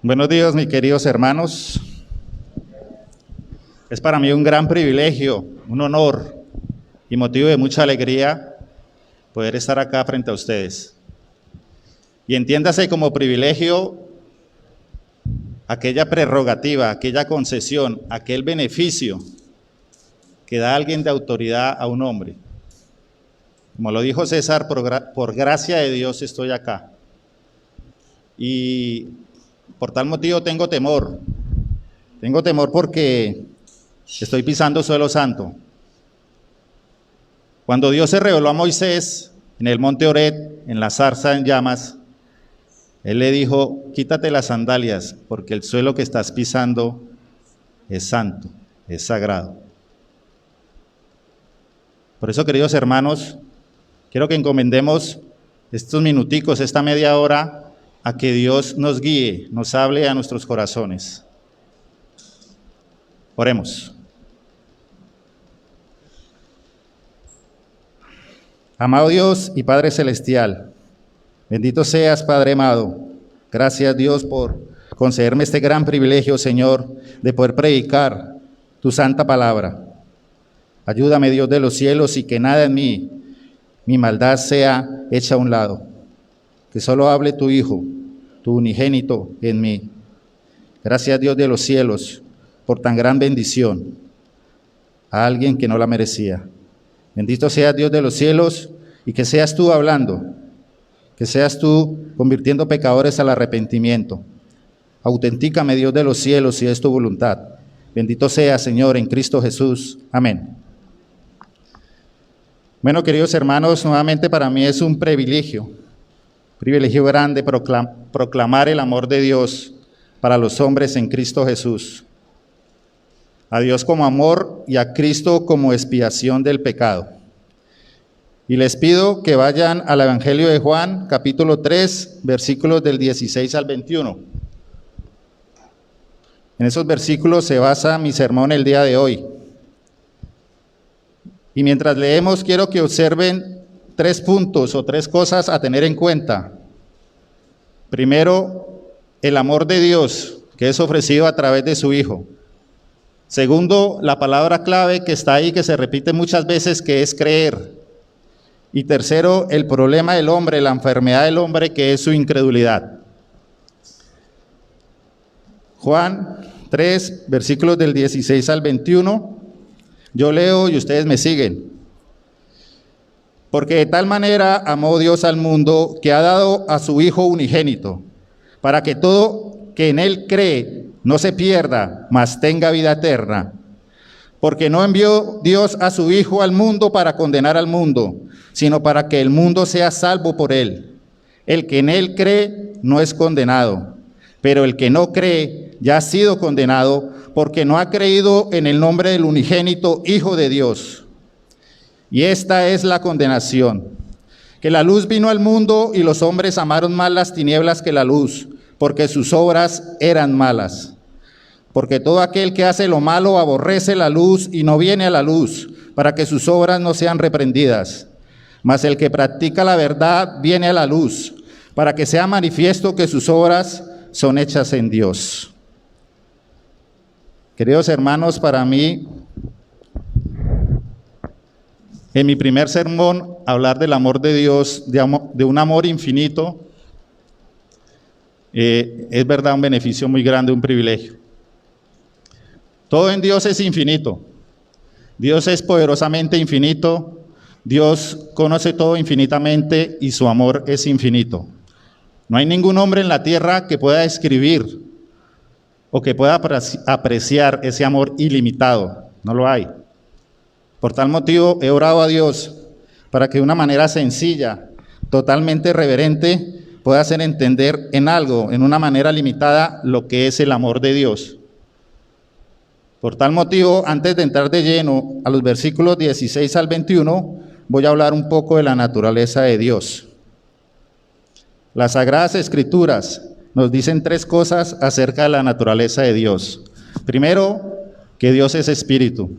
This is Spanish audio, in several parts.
Buenos días, mis queridos hermanos. Es para mí un gran privilegio, un honor y motivo de mucha alegría poder estar acá frente a ustedes. Y entiéndase como privilegio aquella prerrogativa, aquella concesión, aquel beneficio que da alguien de autoridad a un hombre. Como lo dijo César, por gracia de Dios estoy acá. Y por tal motivo tengo temor. Tengo temor porque estoy pisando suelo santo. Cuando Dios se reveló a Moisés en el monte Horeb, en la zarza en llamas, Él le dijo: quítate las sandalias, porque el suelo que estás pisando es santo, es sagrado. Por eso, queridos hermanos, quiero que encomendemos estos minuticos, esta media hora, a que Dios nos guíe, nos hable a nuestros corazones. Oremos. Amado Dios y Padre Celestial, bendito seas, Padre amado. Gracias, Dios, por concederme este gran privilegio, Señor, de poder predicar tu santa palabra. Ayúdame, Dios de los cielos, y que nada en mí, mi maldad, sea hecha a un lado. Que solo hable tu Hijo, tu unigénito en mí. Gracias, Dios de los cielos, por tan gran bendición a alguien que no la merecía. Bendito seas, Dios de los cielos, y que seas tú hablando, que seas tú convirtiendo pecadores al arrepentimiento. Autentícame, Dios de los cielos, si es tu voluntad. Bendito seas, Señor, en Cristo Jesús. Amén. Bueno, queridos hermanos, nuevamente para mí es un privilegio grande proclamar el amor de Dios para los hombres en Cristo Jesús. A Dios como amor y a Cristo como expiación del pecado. Y les pido que vayan al Evangelio de Juan, capítulo 3, versículos del 16 al 21. En esos versículos se basa mi sermón el día de hoy. Y mientras leemos, quiero que observen 3 puntos o 3 cosas a tener en cuenta. Primero, el amor de Dios, que es ofrecido a través de su Hijo. Segundo, la palabra clave que está ahí, que se repite muchas veces, que es creer. Y tercero, el problema del hombre, la enfermedad del hombre, que es su incredulidad. Juan 3, versículos del 16 al 21. Yo leo y ustedes me siguen. Porque de tal manera amó Dios al mundo, que ha dado a su Hijo unigénito, para que todo que en Él cree no se pierda, mas tenga vida eterna. Porque no envió Dios a su Hijo al mundo para condenar al mundo, sino para que el mundo sea salvo por Él. El que en Él cree no es condenado, pero el que no cree ya ha sido condenado, porque no ha creído en el nombre del unigénito Hijo de Dios. Y esta es la condenación, que la luz vino al mundo y los hombres amaron más las tinieblas que la luz, porque sus obras eran malas. Porque todo aquel que hace lo malo aborrece la luz y no viene a la luz, para que sus obras no sean reprendidas. Mas el que practica la verdad viene a la luz, para que sea manifiesto que sus obras son hechas en Dios. Queridos hermanos, para mí, en mi primer sermón, hablar del amor de Dios, de un amor infinito, es verdad un beneficio muy grande, un privilegio. Todo en Dios es infinito. Dios es poderosamente infinito. Dios conoce todo infinitamente y su amor es infinito. No hay ningún hombre en la tierra que pueda describir o que pueda apreciar ese amor ilimitado. No lo hay. Por tal motivo he orado a Dios para que de una manera sencilla, totalmente reverente, pueda hacer entender en algo, en una manera limitada, lo que es el amor de Dios. Por tal motivo, antes de entrar de lleno a los versículos 16 al 21, voy a hablar un poco de la naturaleza de Dios. Las Sagradas Escrituras nos dicen 3 cosas acerca de la naturaleza de Dios. Primero, que Dios es espíritu.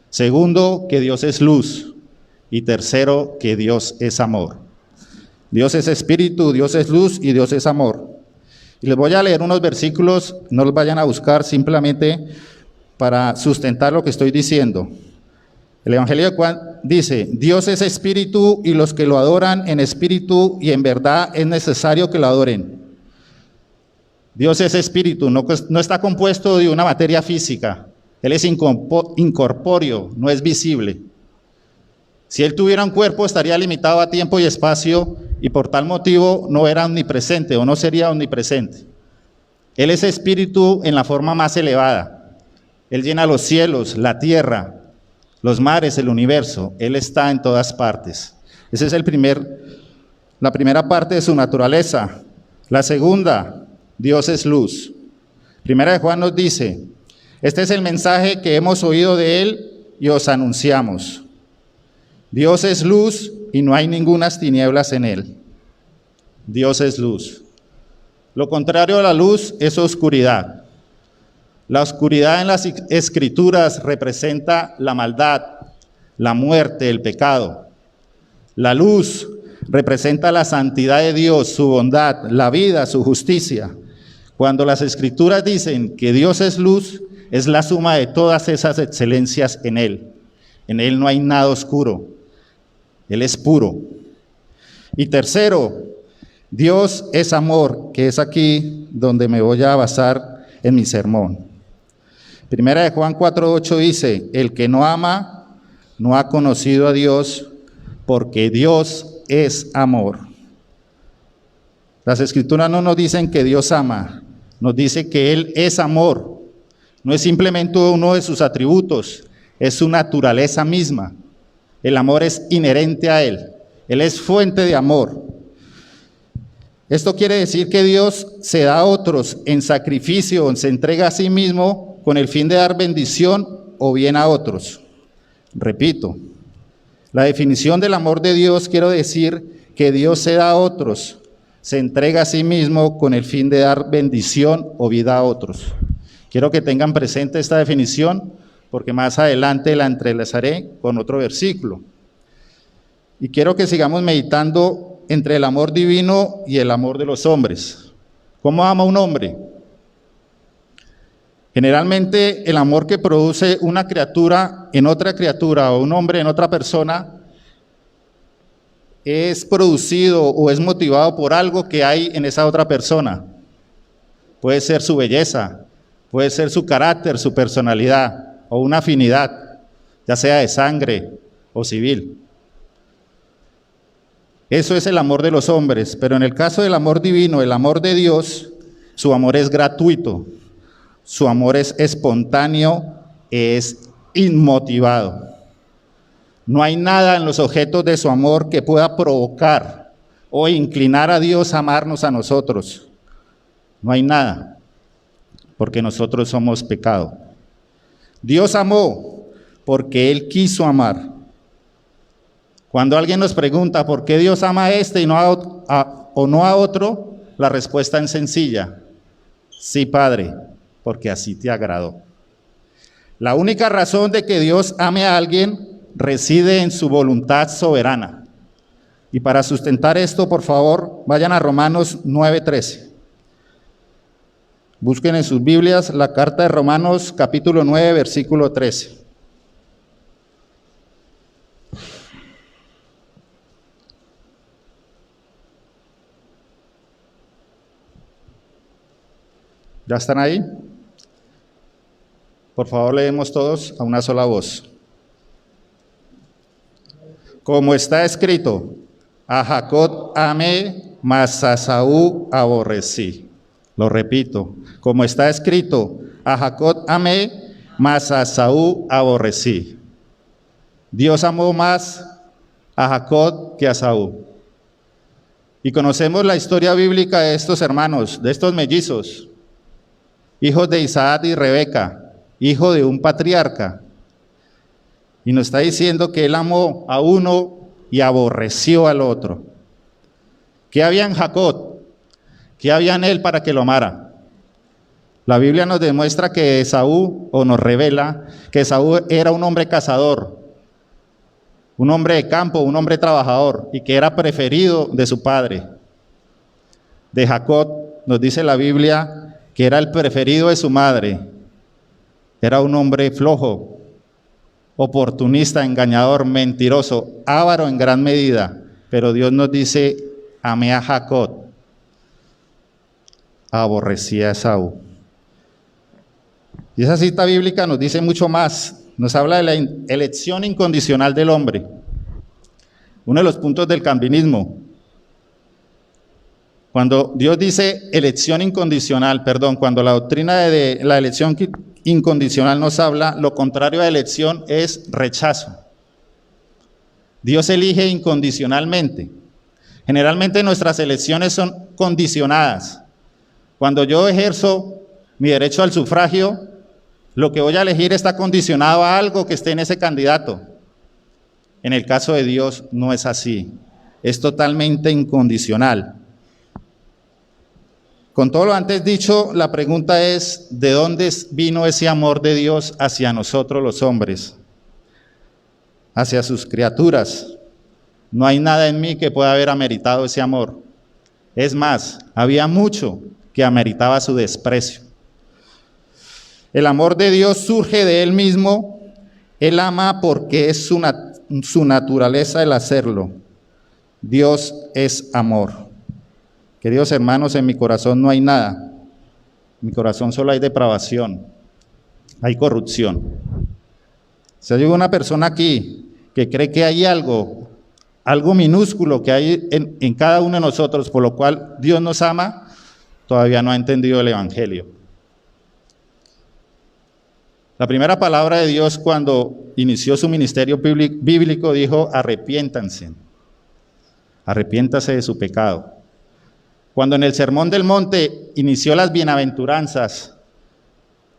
Segundo, que Dios es luz. Y tercero, que Dios es amor. Dios es espíritu, Dios es luz y Dios es amor. Y les voy a leer unos versículos, no los vayan a buscar, simplemente para sustentar lo que estoy diciendo. El Evangelio de Juan dice: Dios es espíritu y los que lo adoran en espíritu y en verdad es necesario que lo adoren. Dios es espíritu, no está compuesto de una materia física. Él es incorpóreo, no es visible. Si Él tuviera un cuerpo, estaría limitado a tiempo y espacio y por tal motivo no era omnipresente o no sería omnipresente. Él es espíritu en la forma más elevada. Él llena los cielos, la tierra, los mares, el universo. Él está en todas partes. Esa es la primera parte de su naturaleza. La segunda, Dios es luz. Primera de Juan nos dice: este es el mensaje que hemos oído de Él y os anunciamos. Dios es luz y no hay ningunas tinieblas en Él. Dios es luz. Lo contrario a la luz es oscuridad. La oscuridad en las Escrituras representa la maldad, la muerte, el pecado. La luz representa la santidad de Dios, su bondad, la vida, su justicia. Cuando las Escrituras dicen que Dios es luz, es la suma de todas esas excelencias en Él. En Él no hay nada oscuro. Él es puro. Y tercero, Dios es amor, que es aquí donde me voy a basar en mi sermón. Primera de Juan 4:8 dice: el que no ama no ha conocido a Dios, porque Dios es amor. Las Escrituras no nos dicen que Dios ama, nos dice que Él es amor. No es simplemente uno de sus atributos, es su naturaleza misma. El amor es inherente a Él. Él es fuente de amor. Esto quiere decir que Dios se da a otros en sacrificio, se entrega a sí mismo con el fin de dar bendición o bien a otros. Repito, la definición del amor de Dios quiere decir que Dios se da a otros, se entrega a sí mismo con el fin de dar bendición o vida a otros. Quiero que tengan presente esta definición, porque más adelante la entrelazaré con otro versículo. Y quiero que sigamos meditando entre el amor divino y el amor de los hombres. ¿Cómo ama un hombre? Generalmente el amor que produce una criatura en otra criatura o un hombre en otra persona es producido o es motivado por algo que hay en esa otra persona. Puede ser su belleza, puede ser su carácter, su personalidad o una afinidad, ya sea de sangre o civil. Eso es el amor de los hombres, pero en el caso del amor divino, el amor de Dios, su amor es gratuito, su amor es espontáneo, es inmotivado. No hay nada en los objetos de su amor que pueda provocar o inclinar a Dios a amarnos a nosotros. No hay nada, porque nosotros somos pecado. Dios amó porque Él quiso amar. Cuando alguien nos pregunta por qué Dios ama a este y no a otro, la respuesta es sencilla: sí, Padre, porque así te agradó. La única razón de que Dios ame a alguien reside en su voluntad soberana. Y para sustentar esto, por favor, vayan a Romanos 9:13. Busquen en sus Biblias la carta de Romanos, capítulo 9, versículo 13. ¿Ya están ahí? Por favor, leemos todos a una sola voz. Como está escrito: a Jacob amé, mas a Esaú aborrecí. Lo repito, como está escrito: a Jacob amé, mas a Esaú aborrecí. Dios amó más a Jacob que a Esaú. Y conocemos la historia bíblica de estos hermanos, de estos mellizos, hijos de Isaac y Rebeca, hijo de un patriarca. Y nos está diciendo que él amó a uno y aborreció al otro. ¿Qué había en Jacob? ¿Qué había en él para que lo amara? La Biblia nos demuestra que Esaú, o nos revela, que Esaú era un hombre cazador, un hombre de campo, un hombre trabajador, y que era preferido de su padre. De Jacob nos dice la Biblia que era el preferido de su madre. Era un hombre flojo, oportunista, engañador, mentiroso, avaro en gran medida. Pero Dios nos dice, amé a Jacob, aborrecí a Esaú. Y esa cita bíblica nos dice mucho más. Nos habla de la elección incondicional del hombre. Uno de los puntos del calvinismo. Cuando Dios dice elección incondicional, cuando la doctrina de la elección incondicional nos habla, lo contrario a elección es rechazo. Dios elige incondicionalmente. Generalmente nuestras elecciones son condicionadas. Cuando yo ejerzo mi derecho al sufragio, lo que voy a elegir está condicionado a algo que esté en ese candidato. En el caso de Dios no es así. Es totalmente incondicional. Con todo lo antes dicho, la pregunta es, ¿de dónde vino ese amor de Dios hacia nosotros los hombres? Hacia sus criaturas. No hay nada en mí que pueda haber ameritado ese amor. Es más, había mucho que ameritaba su desprecio. El amor de Dios surge de Él mismo. Él ama porque es su naturaleza el hacerlo. Dios es amor. Queridos hermanos, en mi corazón no hay nada. En mi corazón solo hay depravación, hay corrupción. Si hay una persona aquí que cree que hay algo minúsculo que hay en cada uno de nosotros, por lo cual Dios nos ama, todavía no ha entendido el Evangelio. La primera palabra de Dios cuando inició su ministerio bíblico dijo, arrepiéntanse, arrepiéntase de su pecado. Cuando en el Sermón del Monte inició las bienaventuranzas,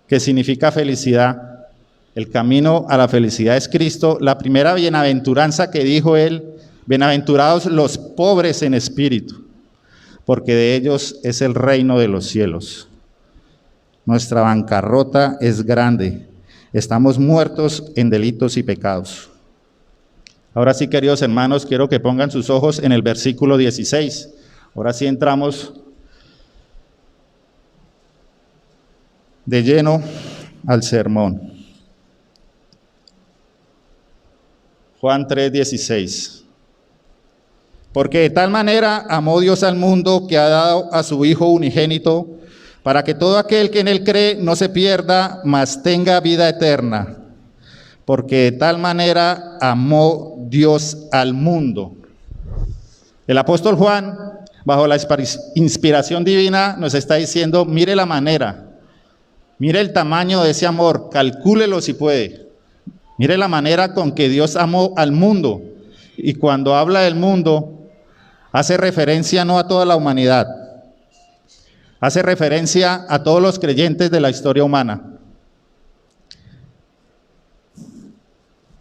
que significa felicidad, el camino a la felicidad es Cristo, la primera bienaventuranza que dijo él, bienaventurados los pobres en espíritu, porque de ellos es el reino de los cielos. Nuestra bancarrota es grande, estamos muertos en delitos y pecados. Ahora sí, queridos hermanos, quiero que pongan sus ojos en el versículo 16. Ahora sí entramos de lleno al sermón. Juan 3:16. Porque de tal manera amó Dios al mundo que ha dado a su Hijo unigénito, para que todo aquel que en él cree no se pierda, mas tenga vida eterna. Porque de tal manera amó Dios al mundo. El apóstol Juan, bajo la inspiración divina, nos está diciendo, mire la manera, mire el tamaño de ese amor, calcúlelo si puede. Mire la manera con que Dios amó al mundo. Y cuando habla del mundo, hace referencia no a toda la humanidad, hace referencia a todos los creyentes de la historia humana.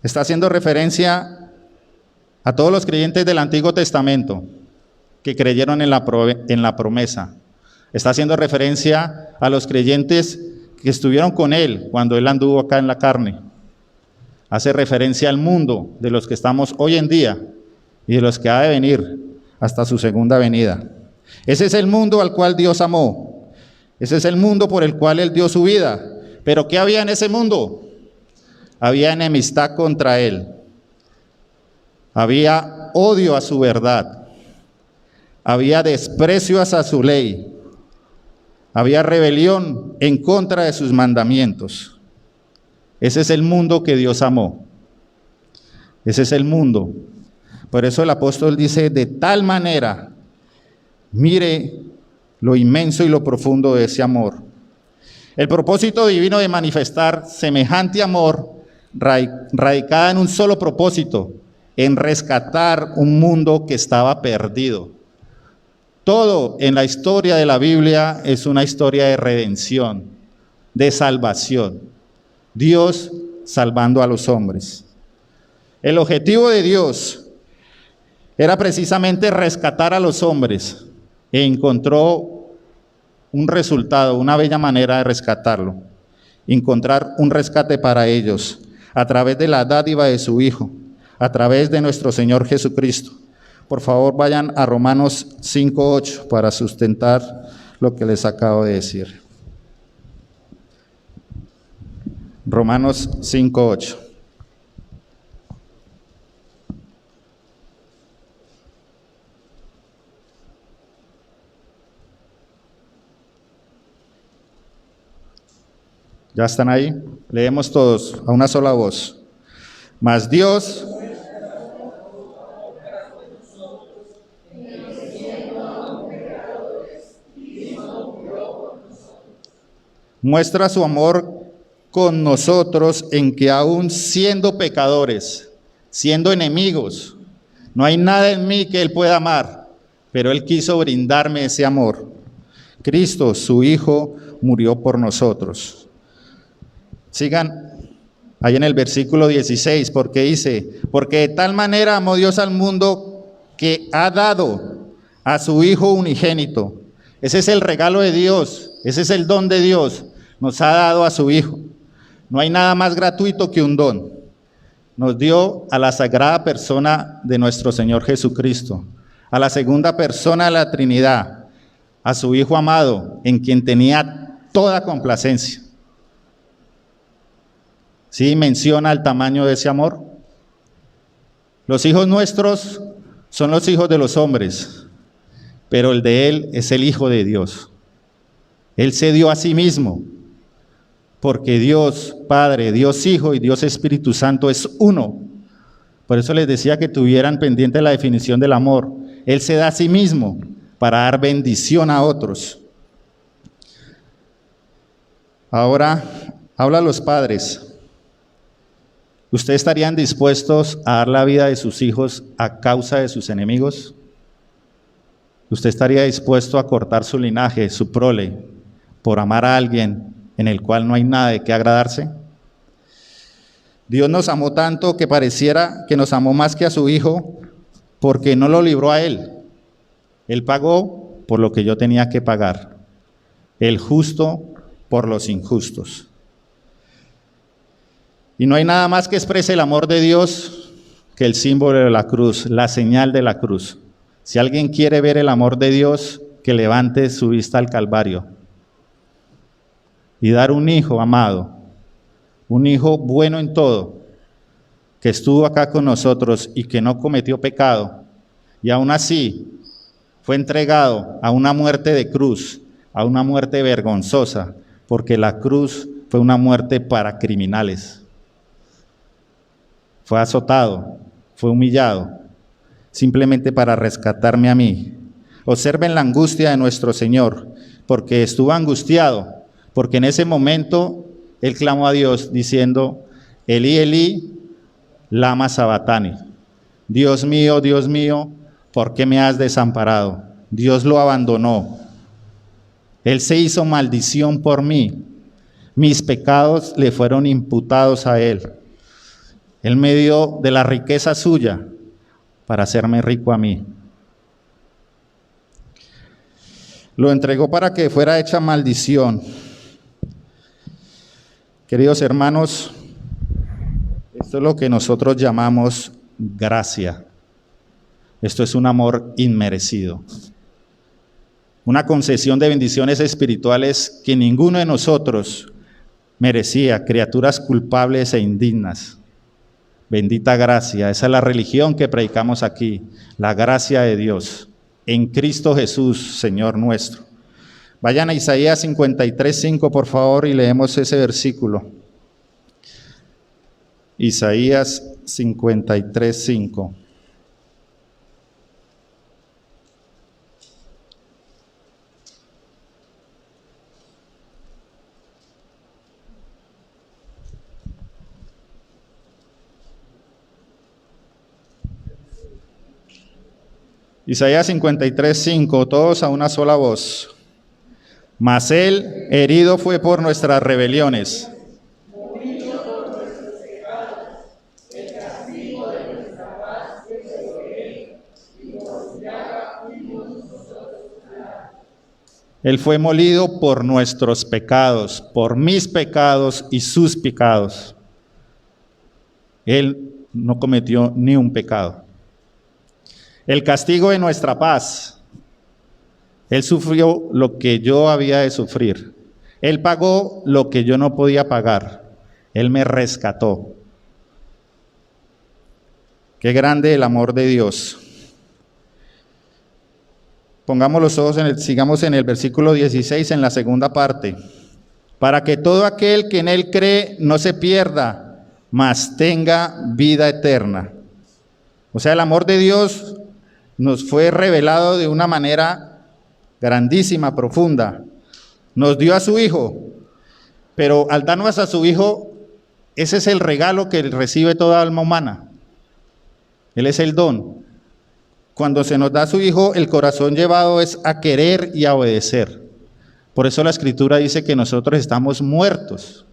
Está haciendo referencia a todos los creyentes del Antiguo Testamento que creyeron en la promesa. Está haciendo referencia a los creyentes que estuvieron con él cuando él anduvo acá en la carne. Hace referencia al mundo de los que estamos hoy en día y de los que ha de venir hasta su segunda venida. Ese es el mundo al cual Dios amó. Ese es el mundo por el cual él dio su vida. Pero ¿qué había en ese mundo? Había enemistad contra él. Había odio a su verdad. Había desprecio hacia su ley. Había rebelión en contra de sus mandamientos. Ese es el mundo que Dios amó. Ese es el mundo. Por eso el apóstol dice, de tal manera, mire lo inmenso y lo profundo de ese amor. El propósito divino de manifestar semejante amor radicada en un solo propósito, en rescatar un mundo que estaba perdido. Todo en la historia de la Biblia es una historia de redención, de salvación. Dios salvando a los hombres. El objetivo de Dios era precisamente rescatar a los hombres e encontró un resultado, una bella manera de rescatarlo. Encontrar un rescate para ellos a través de la dádiva de su Hijo, a través de nuestro Señor Jesucristo. Por favor, vayan a Romanos 5:8 para sustentar lo que les acabo de decir. Romanos 5:8. ¿Ya están ahí? Leemos todos a una sola voz. Mas Dios muestra su amor con nosotros en que aún siendo pecadores, siendo enemigos, no hay nada en mí que Él pueda amar, pero Él quiso brindarme ese amor. Cristo, su Hijo, murió por nosotros. Sigan ahí en el versículo 16, porque dice, porque de tal manera amó Dios al mundo que ha dado a su Hijo unigénito. Ese es el regalo de Dios, ese es el don de Dios, nos ha dado a su Hijo. No hay nada más gratuito que un don. Nos dio a la sagrada persona de nuestro Señor Jesucristo, a la segunda persona de la Trinidad, a su Hijo amado, en quien tenía toda complacencia. ¿Sí menciona el tamaño de ese amor? Los hijos nuestros son los hijos de los hombres, pero el de Él es el Hijo de Dios. Él se dio a sí mismo, porque Dios Padre, Dios Hijo y Dios Espíritu Santo es uno. Por eso les decía que tuvieran pendiente la definición del amor. Él se da a sí mismo para dar bendición a otros. Ahora, habla a los padres. ¿Ustedes estarían dispuestos a dar la vida de sus hijos a causa de sus enemigos? ¿Usted estaría dispuesto a cortar su linaje, su prole, por amar a alguien en el cual no hay nada de qué agradarse? Dios nos amó tanto que pareciera que nos amó más que a su Hijo, porque no lo libró a Él. Él pagó por lo que yo tenía que pagar, el justo por los injustos. Y no hay nada más que exprese el amor de Dios que el símbolo de la cruz, la señal de la cruz. Si alguien quiere ver el amor de Dios, que levante su vista al Calvario. Y dar un hijo amado, un hijo bueno en todo, que estuvo acá con nosotros y que no cometió pecado, y aún así fue entregado a una muerte de cruz, a una muerte vergonzosa, porque la cruz fue una muerte para criminales. Fue azotado, fue humillado, simplemente para rescatarme a mí. Observen la angustia de nuestro Señor, porque estuvo angustiado, porque en ese momento Él clamó a Dios diciendo, Elí, Elí, lama sabatani. Dios mío, ¿por qué me has desamparado? Dios lo abandonó. Él se hizo maldición por mí. Mis pecados le fueron imputados a Él. Él me dio de la riqueza suya para hacerme rico a mí. Lo entregó para que fuera hecha maldición. Queridos hermanos, esto es lo que nosotros llamamos gracia. Esto es un amor inmerecido. Una concesión de bendiciones espirituales que ninguno de nosotros merecía, criaturas culpables e indignas. Bendita gracia, esa es la religión que predicamos aquí, la gracia de Dios, en Cristo Jesús, Señor nuestro. Vayan a Isaías 53:5, por favor, y leemos ese versículo. Isaías 53:5. Isaías 53:5, todos a una sola voz. Mas Él herido fue por nuestras rebeliones. Él fue molido por nuestros pecados, por mis pecados y sus pecados. Él no cometió ni un pecado. El castigo de nuestra paz Él sufrió lo que yo había de sufrir. Él pagó lo que yo no podía pagar. Él me rescató. Qué grande el amor de Dios. Pongamos los ojos sigamos en el versículo 16, en la segunda parte. Para que todo aquel que en Él cree no se pierda, mas tenga vida eterna. O sea, el amor de Dios nos fue revelado de una manera grandísima, profunda. Nos dio a su Hijo, pero al darnos a su Hijo, ese es el regalo que recibe toda alma humana. Él es el don. Cuando se nos da a su Hijo, el corazón llevado es a querer y a obedecer. Por eso la Escritura dice que nosotros estamos muertos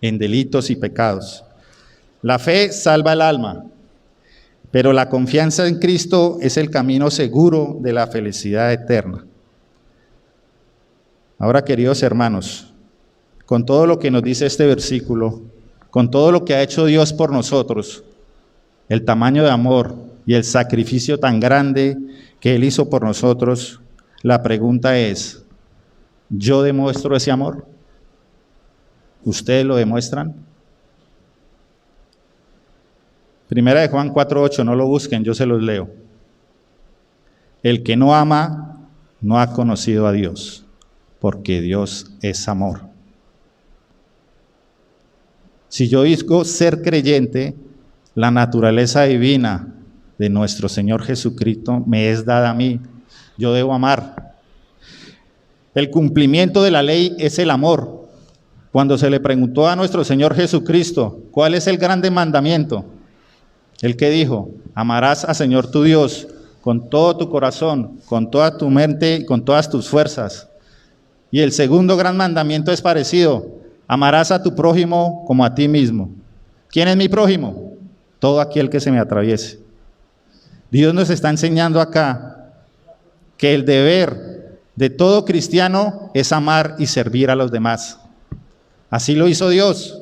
en delitos y pecados. La fe salva el alma, pero la confianza en Cristo es el camino seguro de la felicidad eterna. Ahora, queridos hermanos, con todo lo que nos dice este versículo, con todo lo que ha hecho Dios por nosotros, el tamaño de amor y el sacrificio tan grande que Él hizo por nosotros, la pregunta es, ¿yo demuestro ese amor? ¿Ustedes lo demuestran? Primera de Juan 4:8, no lo busquen, yo se los leo. El que no ama no ha conocido a Dios, porque Dios es amor. Si yo digo ser creyente, la naturaleza divina de nuestro Señor Jesucristo me es dada a mí. Yo debo amar. El cumplimiento de la ley es el amor. Cuando se le preguntó a nuestro Señor Jesucristo, ¿cuál es el grande mandamiento? ¿El que dijo? Amarás al Señor tu Dios con todo tu corazón, con toda tu mente y con todas tus fuerzas. Y el segundo gran mandamiento es parecido. Amarás a tu prójimo como a ti mismo. ¿Quién es mi prójimo? Todo aquel que se me atraviese. Dios nos está enseñando acá que el deber de todo cristiano es amar y servir a los demás. Así lo hizo Dios.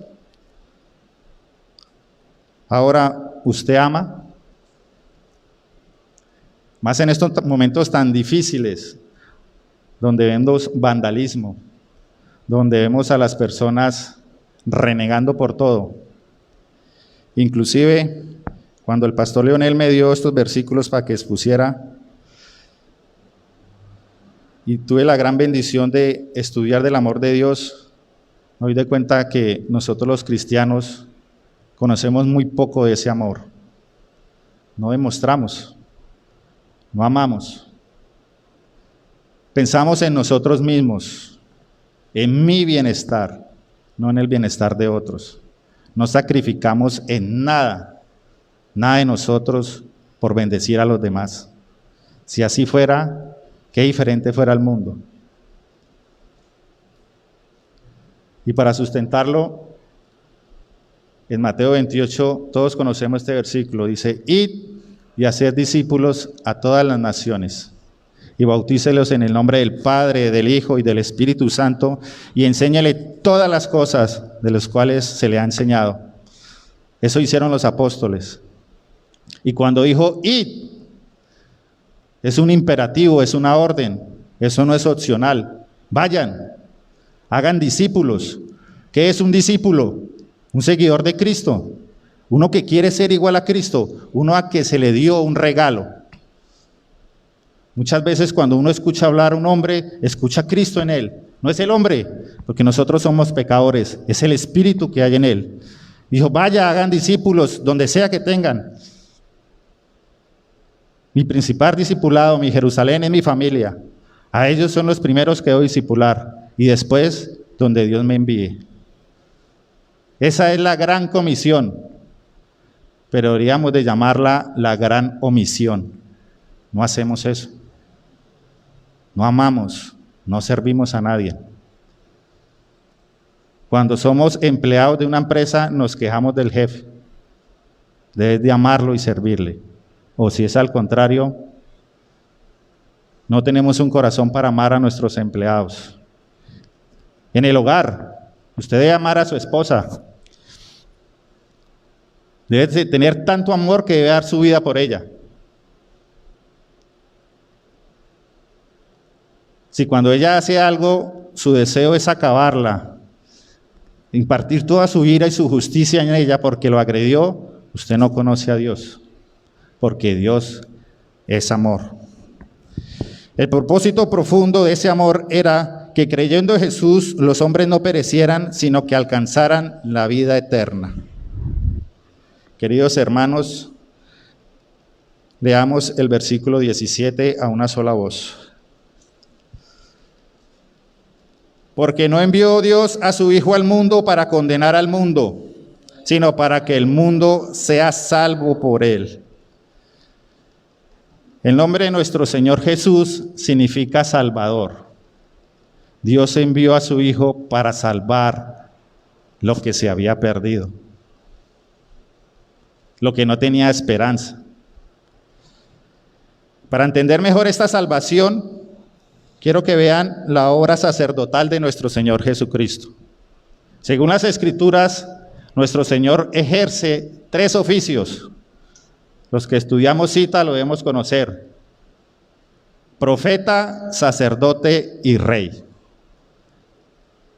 Ahora, ¿usted ama? Más en estos momentos tan difíciles, donde vemos vandalismo, donde vemos a las personas renegando por todo. Inclusive, cuando el pastor Leonel me dio estos versículos para que expusiera, y tuve la gran bendición de estudiar del amor de Dios, me doy de cuenta que nosotros los cristianos conocemos muy poco de ese amor. No demostramos, no amamos. Pensamos en nosotros mismos, en mi bienestar, no en el bienestar de otros. No sacrificamos en nada de nosotros por bendecir a los demás. Si así fuera, qué diferente fuera el mundo. Y para sustentarlo, en Mateo 28, todos conocemos este versículo, dice, id y haced discípulos a todas las naciones, y bautícelos en el nombre del Padre, del Hijo y del Espíritu Santo, y enséñale todas las cosas de las cuales se le ha enseñado. Eso hicieron los apóstoles. Y cuando dijo id, es un imperativo, es una orden, eso no es opcional. Vayan, hagan discípulos. ¿Qué es un discípulo? Un seguidor de Cristo, uno que quiere ser igual a Cristo, uno a que se le dio un regalo. Muchas veces cuando uno escucha hablar a un hombre, escucha a Cristo en él. No es el hombre, porque nosotros somos pecadores, es el Espíritu que hay en él. Dijo, vaya, hagan discípulos donde sea que tengan. Mi principal discipulado, mi Jerusalén es mi familia. A ellos son los primeros que debo discipular y después donde Dios me envíe. Esa es la gran comisión, pero deberíamos de llamarla la gran omisión. No hacemos eso. No amamos, no servimos a nadie. Cuando somos empleados de una empresa, nos quejamos del jefe. Debes de amarlo y servirle. O si es al contrario, no tenemos un corazón para amar a nuestros empleados. En el hogar, usted debe amar a su esposa. Debe de tener tanto amor que debe dar su vida por ella. Si cuando ella hace algo, su deseo es acabarla, impartir toda su ira y su justicia en ella porque lo agredió, usted no conoce a Dios, porque Dios es amor. El propósito profundo de ese amor era que creyendo en Jesús los hombres no perecieran, sino que alcanzaran la vida eterna. Queridos hermanos, leamos el versículo 17 a una sola voz. Porque no envió Dios a su Hijo al mundo para condenar al mundo, sino para que el mundo sea salvo por él. El nombre de nuestro Señor Jesús significa Salvador. Dios envió a su Hijo para salvar lo que se había perdido, lo que no tenía esperanza. Para entender mejor esta salvación, quiero que vean la obra sacerdotal de nuestro Señor Jesucristo. Según las Escrituras, nuestro Señor ejerce 3 oficios. Los que estudiamos cita lo debemos conocer: profeta, sacerdote y rey.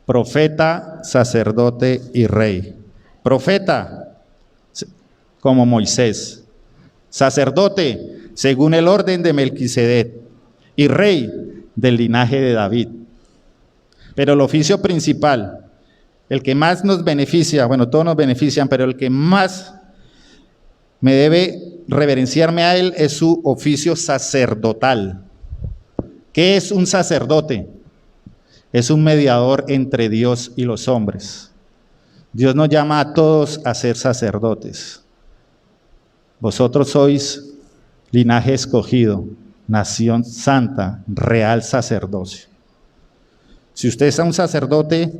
Profeta, sacerdote y rey. Profeta, como Moisés. Sacerdote, según el orden de Melquisedec. Y rey, del linaje de David. Pero el oficio principal, el que más nos beneficia, bueno, todos nos benefician, pero el que más me debe reverenciarme a él es su oficio sacerdotal. ¿Qué es un sacerdote? Es un mediador entre Dios y los hombres. Dios nos llama a todos a ser sacerdotes. Vosotros sois linaje escogido, nación santa, real sacerdocio. Si usted es un sacerdote,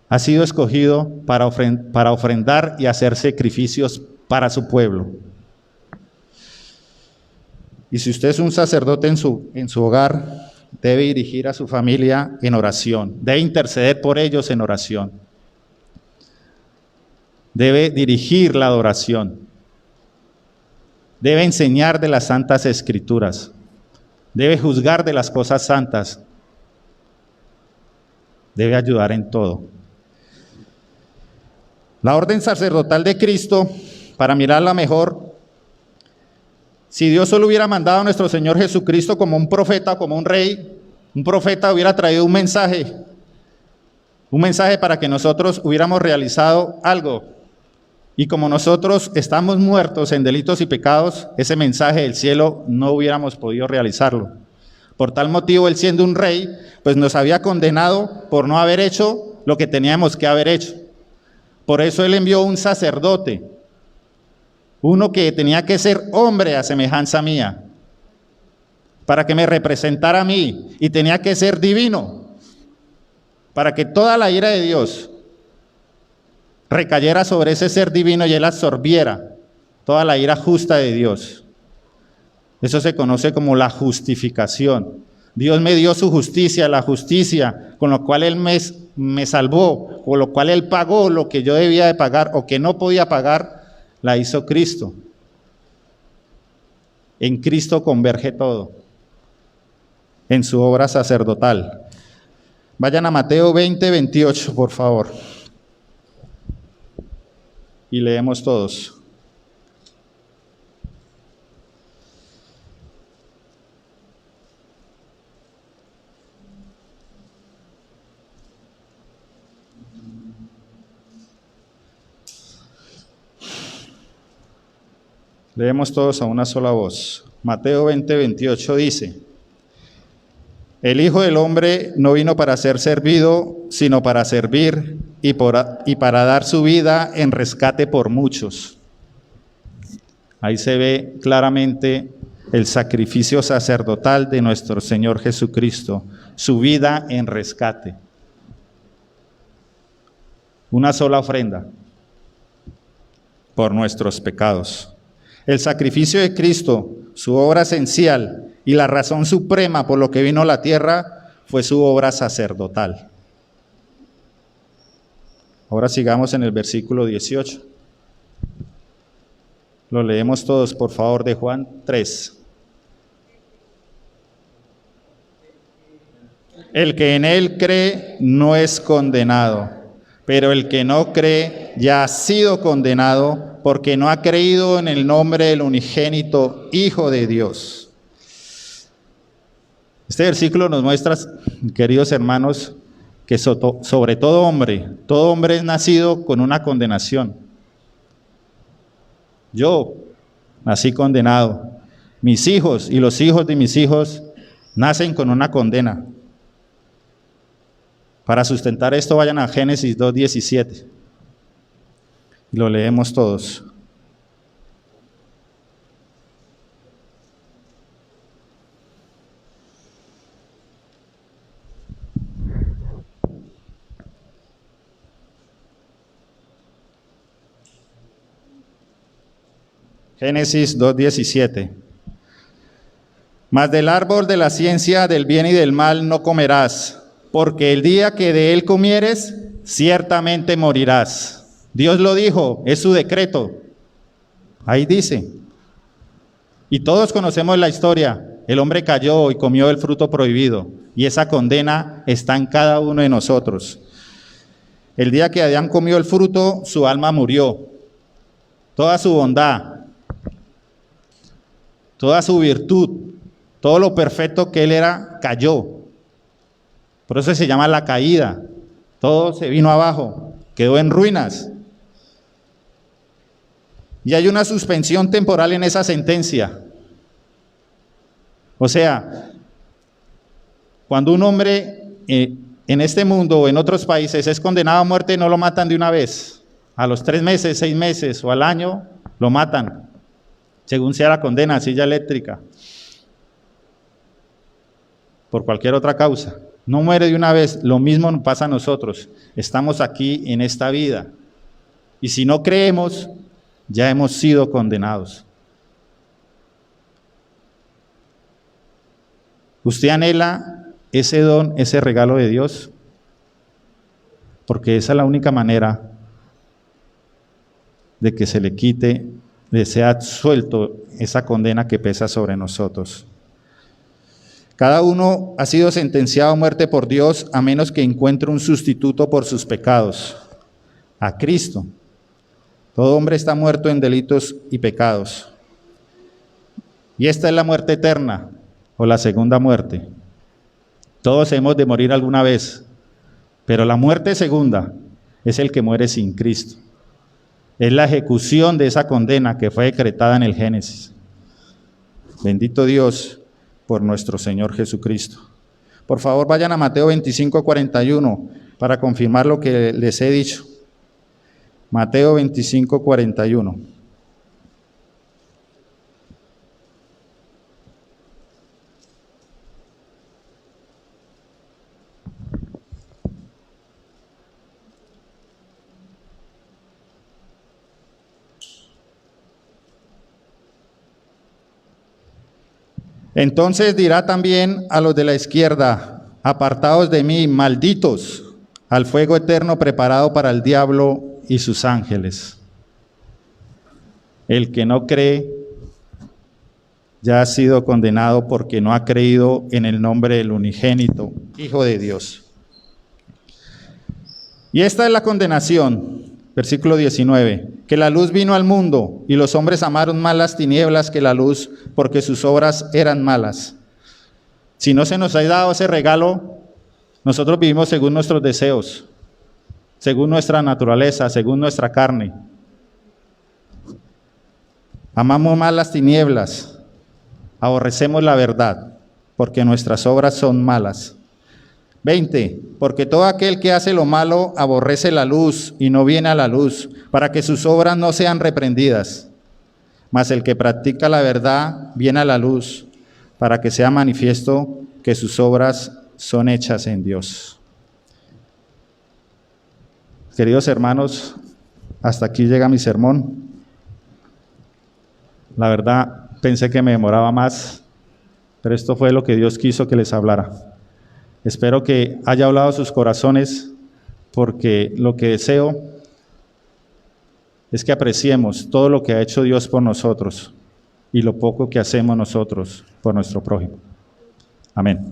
ha sido escogido para ofrendar y hacer sacrificios para su pueblo. Y si usted es un sacerdote en su hogar, debe dirigir a su familia en oración, debe interceder por ellos en oración, debe dirigir la adoración, debe enseñar de las santas escrituras, debe juzgar de las cosas santas, debe ayudar en todo. La orden sacerdotal de Cristo, para mirarla mejor, si Dios solo hubiera mandado a nuestro Señor Jesucristo como un profeta, como un rey, un profeta hubiera traído un mensaje para que nosotros hubiéramos realizado algo. Y como nosotros estamos muertos en delitos y pecados, ese mensaje del cielo no hubiéramos podido realizarlo. Por tal motivo, él siendo un rey, pues nos había condenado por no haber hecho lo que teníamos que haber hecho. Por eso él envió un sacerdote, uno que tenía que ser hombre a semejanza mía, para que me representara a mí, y tenía que ser divino, para que toda la ira de Dios recayera sobre ese ser divino y él absorbiera toda la ira justa de Dios. Eso se conoce como la justificación. Dios me dio su justicia, la justicia con lo cual él me salvó, con lo cual él pagó lo que yo debía de pagar o que no podía pagar, la hizo Cristo. En Cristo converge todo, en su obra sacerdotal. Vayan a Mateo 20, 28, por favor. Y leemos todos. Leemos todos a una sola voz. Mateo 20, 28 dice: el Hijo del Hombre no vino para ser servido, sino para servir y para dar su vida en rescate por muchos. Ahí se ve claramente el sacrificio sacerdotal de nuestro Señor Jesucristo, su vida en rescate. Una sola ofrenda por nuestros pecados. El sacrificio de Cristo, su obra esencial y la razón suprema por lo que vino a la tierra, fue su obra sacerdotal. Ahora sigamos en el versículo 18. Lo leemos todos, por favor, de Juan 3. El que en él cree no es condenado, pero el que no cree ya ha sido condenado porque no ha creído en el nombre del unigénito Hijo de Dios. Este versículo nos muestra, queridos hermanos, que sobre todo hombre es nacido con una condenación. Yo nací condenado. Mis hijos y los hijos de mis hijos nacen con una condena. Para sustentar esto, vayan a Génesis 2:17. Lo leemos todos. Génesis 2:17. Mas del árbol de la ciencia del bien y del mal no comerás, porque el día que de él comieres, ciertamente morirás. Dios lo dijo, es su decreto. Ahí dice. Y todos conocemos la historia. El hombre cayó y comió el fruto prohibido, y esa condena está en cada uno de nosotros. El día que Adán comió el fruto, su alma murió. Toda su bondad, toda su virtud, todo lo perfecto que él era, cayó. Por eso se llama la caída. Todo se vino abajo, quedó en ruinas. Y hay una suspensión temporal en esa sentencia. O sea, cuando un hombre en este mundo o en otros países es condenado a muerte, no lo matan de una vez. A los 3 meses, 6 meses o al año, lo matan, según sea la condena, silla eléctrica, por cualquier otra causa. No muere de una vez. Lo mismo nos pasa a nosotros. Estamos aquí en esta vida. Y si no creemos, ya hemos sido condenados. ¿Usted anhela ese don, ese regalo de Dios? Porque esa es la única manera de que se le quite, de sea suelto esa condena que pesa sobre nosotros. Cada uno ha sido sentenciado a muerte por Dios a menos que encuentre un sustituto por sus pecados, a Cristo. Todo hombre está muerto en delitos y pecados. Y esta es la muerte eterna, o la segunda muerte. Todos hemos de morir alguna vez, pero la muerte segunda es el que muere sin Cristo. Es la ejecución de esa condena que fue decretada en el Génesis. Bendito Dios por nuestro Señor Jesucristo. Por favor, vayan a Mateo 25:41 para confirmar lo que les he dicho. Mateo 25:41. Entonces dirá también a los de la izquierda: apartaos de mí, malditos, al fuego eterno preparado para el diablo y sus ángeles. El que no cree ya ha sido condenado porque no ha creído en el nombre del unigénito Hijo de Dios. Y esta es la condenación, versículo 19, que la luz vino al mundo y los hombres amaron más las tinieblas que la luz porque sus obras eran malas. Si no se nos ha dado ese regalo, nosotros vivimos según nuestros deseos, según nuestra naturaleza, según nuestra carne. Amamos más las tinieblas, aborrecemos la verdad, porque nuestras obras son malas. 20. Porque todo aquel que hace lo malo aborrece la luz y no viene a la luz, para que sus obras no sean reprendidas. Mas el que practica la verdad viene a la luz, para que sea manifiesto que sus obras son hechas en Dios. Queridos hermanos, hasta aquí llega mi sermón. La verdad, pensé que me demoraba más, pero esto fue lo que Dios quiso que les hablara. Espero que haya hablado a sus corazones, porque lo que deseo es que apreciemos todo lo que ha hecho Dios por nosotros y lo poco que hacemos nosotros por nuestro prójimo. Amén.